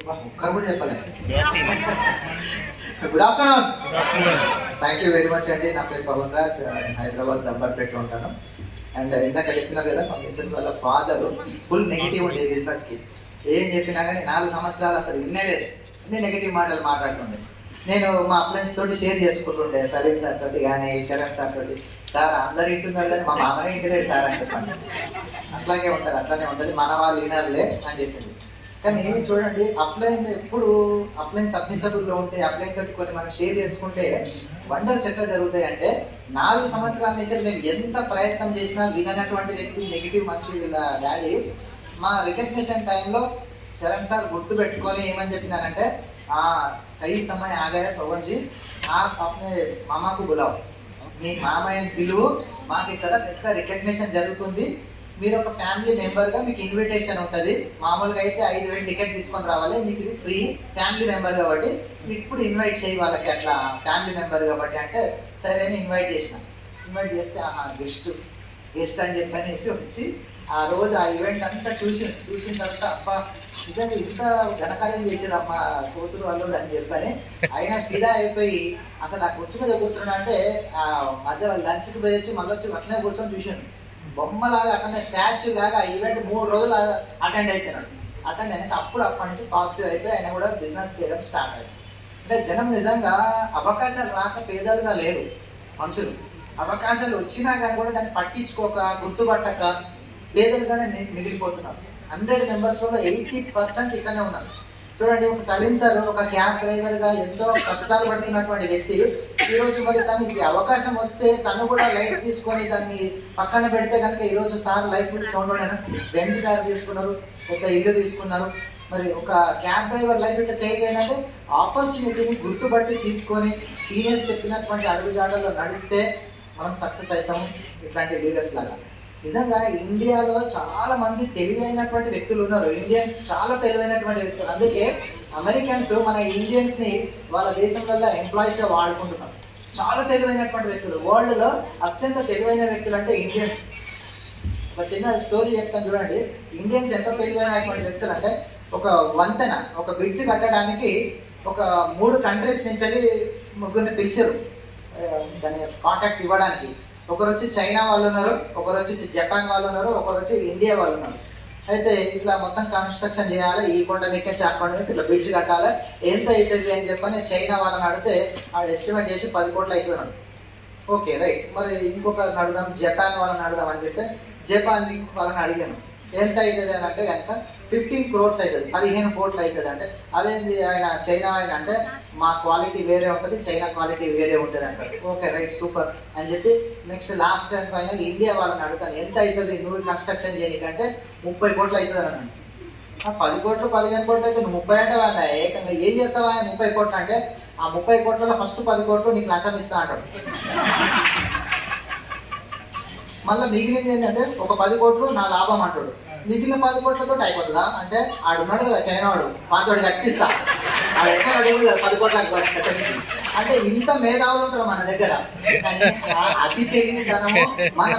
ఒక్కరు కూడా చెప్పలేదు. Good afternoon. Thank you very much అండి. నా పేరు పవన్ రాజ్, నేను హైదరాబాద్ గంబర్పేటలో ఉంటాను. అండ్ ఇందాక చెప్పినారు కదా, మా మిస్సెస్ వాళ్ళ ఫాదర్ ఫుల్ నెగిటివ్ ఉండే బిజినెస్కి. ఏం చెప్పినా కానీ 4 సంవత్సరాలు అసలు వినలేదు, అన్ని నెగిటివ్ మాటలు మాట్లాడుతుండే. నేను మా అప్లయన్స్ తోటి షేర్ చేసుకుంటుండే, సలీం సార్ తోటి కానీ చరణ్ సార్ తోటి. సార్ అందరు ఇంటున్నారు కానీ మా మామనే ఇంటలేడు సార్ అని చెప్పండి. అట్లాగే ఉంటుంది, అట్లానే ఉంటుంది, మన వాళ్ళు వినర్లే అని చెప్పింది. కానీ చూడండి, అప్లైన్ ఎప్పుడు అప్లైన్ సబ్మిసబుల్లో ఉంటే, అప్లైన్ తోటి కొన్ని మనం షేర్ చేసుకుంటే వండర్స్ ఎట్లా జరుగుతాయి అంటే, 4 సంవత్సరాల నుంచి మేము ఎంత ప్రయత్నం చేసినా విననటువంటి వ్యక్తి, నెగిటివ్ మనిషి వీళ్ళ డాడీ, మా రికగ్నిషన్ టైంలో చరణ్ సార్ గుర్తు పెట్టుకొని ఏమని చెప్పినారంటే, సही समय आ गया पवन जी, आप अपने मामा को बुलाओ, మీ మామయ్య పిలువు, మాకు ఇక్కడ పెద్ద రికగ్నిషన్ జరుగుతుంది, మీరు ఒక ఫ్యామిలీ మెంబర్గా మీకు ఇన్విటేషన్ ఉంటుంది. మామూలుగా అయితే 5,000 టికెట్ తీసుకొని రావాలి, మీకు ఇది ఫ్రీ, ఫ్యామిలీ మెంబర్ కాబట్టి ఇప్పుడు ఇన్వైట్ చేయి వాళ్ళకి, అట్లా ఫ్యామిలీ మెంబర్ కాబట్టి అంటే సరే అని ఇన్వైట్ ఇన్వైట్ చేస్తే గెస్ట్ అని చెప్పని వచ్చి ఆ రోజు ఆ ఈవెంట్ అంతా చూసిన తర్వాత అబ్బా నిజంగా ఇంత ఘనకార్యం చేసారమ్మా కూతురు అల్లుడు అని చెప్పని ఆయన ఫిదా అయిపోయి అసలు ఆ కుర్చీ మీద కూర్చున్నా అంటే ఆ మధ్యలో లంచ్కి పోయొచ్చి మళ్ళీ వచ్చి అట్లనే కూర్చొని చూసాను. బొమ్మలాగా అట్లనే స్టాచ్యూ లాగా ఈవెంట్ 3 రోజులు అటెండ్ అయిపోయినాడు. అటెండ్ అయినాక అప్పటి నుంచి పాజిటివ్ అయిపోయి ఆయన కూడా బిజినెస్ చేయడం స్టార్ట్ అయ్యింది. అంటే జనం నిజంగా అవకాశాలు రాక పేదలుగా లేరు మనుషులు. అవకాశాలు వచ్చినా కానీ కూడా దాన్ని పట్టించుకోక, గుర్తుపట్టక పేదలుగానే మిగిలిపోతున్నారు. 100 మెంబర్స్లో 80% ఇట్లానే ఉన్నారు. చూడండి, ఒక సలీం సార్ ఒక క్యాబ్ డ్రైవర్గా ఎంతో కష్టాలు పడుతున్నటువంటి వ్యక్తి ఈరోజు మరి తనకి అవకాశం వస్తే తను కూడా లైఫ్ తీసుకొని దాన్ని పక్కన పెడితే కనుక ఈరోజు సార్ లైఫ్ చూడలేనా, బెంజ్ కార్ తీసుకున్నారు, ఒక ఇల్లు తీసుకున్నారు. మరి ఒక క్యాబ్ డ్రైవర్ లైఫ్ ఇట్లా చేయగలంటే ఆపర్చునిటీని గుర్తుపట్టి తీసుకొని సీనియర్స్ చెప్పినటువంటి అడుగుజాడల్లో నడిస్తే మనం సక్సెస్ అవుతాము. ఇట్లాంటి లీడర్స్ లాగా నిజంగా ఇండియాలో చాలా మంది తెలివైనటువంటి వ్యక్తులు ఉన్నారు. ఇండియన్స్ చాలా తెలివైనటువంటి వ్యక్తులు. అందుకే అమెరికన్స్ మన ఇండియన్స్ని వాళ్ళ దేశంలో ఎంప్లాయీస్గా వాడుకుంటున్నారు. చాలా తెలివైనటువంటి వ్యక్తులు, వరల్డ్లో అత్యంత తెలివైన వ్యక్తులు అంటే ఇండియన్స్. ఒక చిన్న స్టోరీ చెప్తాను చూడండి. ఇండియన్స్ ఎంత తెలివైనటువంటి వ్యక్తులు అంటే, ఒక వంతెన, ఒక బ్రిడ్జ్ కట్టడానికి ఒక 3 కంట్రీస్ నుంచి ముగ్గురిని పిలిచారు దాన్ని కాంటాక్ట్ ఇవ్వడానికి. ఒకరు వచ్చి చైనా వాళ్ళు ఉన్నారు, ఒకరు వచ్చి జపాన్ వాళ్ళు ఉన్నారు, ఒకరు వచ్చి ఇండియా వాళ్ళు ఉన్నారు. అయితే ఇట్లా మొత్తం కన్స్ట్రక్షన్ చేయాలి, ఈ కొండ మీకే ఆ కొండ మీకు ఇట్లా బ్రిడ్జ్ కట్టాలి, ఎంత అవుతుంది అని చెప్పని చైనా వాళ్ళని అడిగితే ఆడు ఎస్టిమేట్ చేసి 10 కోట్లు అవుతుంది అన్నాడు. ఓకే రైట్, మరి ఇంకొక అడుగుదాం, జపాన్ వాళ్ళని అడుగుదాం అని చెప్పి జపాన్ వాళ్ళని అడిగాను. ఎంత అవుతుంది అని అంటే కనుక 15 crores అవుతుంది, 15 కోట్లు అవుతుంది. అంటే అదేంది ఆయన చైనా ఆయన అంటే, మా క్వాలిటీ వేరే ఉంటుంది, చైనా క్వాలిటీ వేరే ఉంటుంది అంటారు. ఓకే రైట్, సూపర్ అని చెప్పి next last and final India వాళ్ళని అడుగుతాను, ఎంత అవుతుంది నువ్వు కన్స్ట్రక్షన్ చేయకంటే 30 కోట్లు అవుతుంది అని అన్నాడు. 10 కోట్లు 15 కోట్లు అయితే నువ్వు 30 అంటే వాళ్ళ ఏకంగా ఏం చేస్తావా 30 కోట్లు అంటే, ఆ 30 కోట్లలో ఫస్ట్ 10 కోట్లు నీకు లంచం ఇస్తా అంటాడు. మళ్ళీ మిగిలింది ఏంటంటే ఒక 10 కోట్లు నా లాభం అంటాడు. మిగిలిన 10 కోట్లతో అయిపోతుందా అంటే, ఆడున్నాడు కదా చైనా వాడు, వాడు కట్టిస్తా, ఆడు ఎక్కడ అడుగుడు కదా 10 కోట్లకు కట్టడానికి. అంటే ఇంత మేధావులు ఉంటారు మన దగ్గర. కానీ అతి తెలివి ధనము మన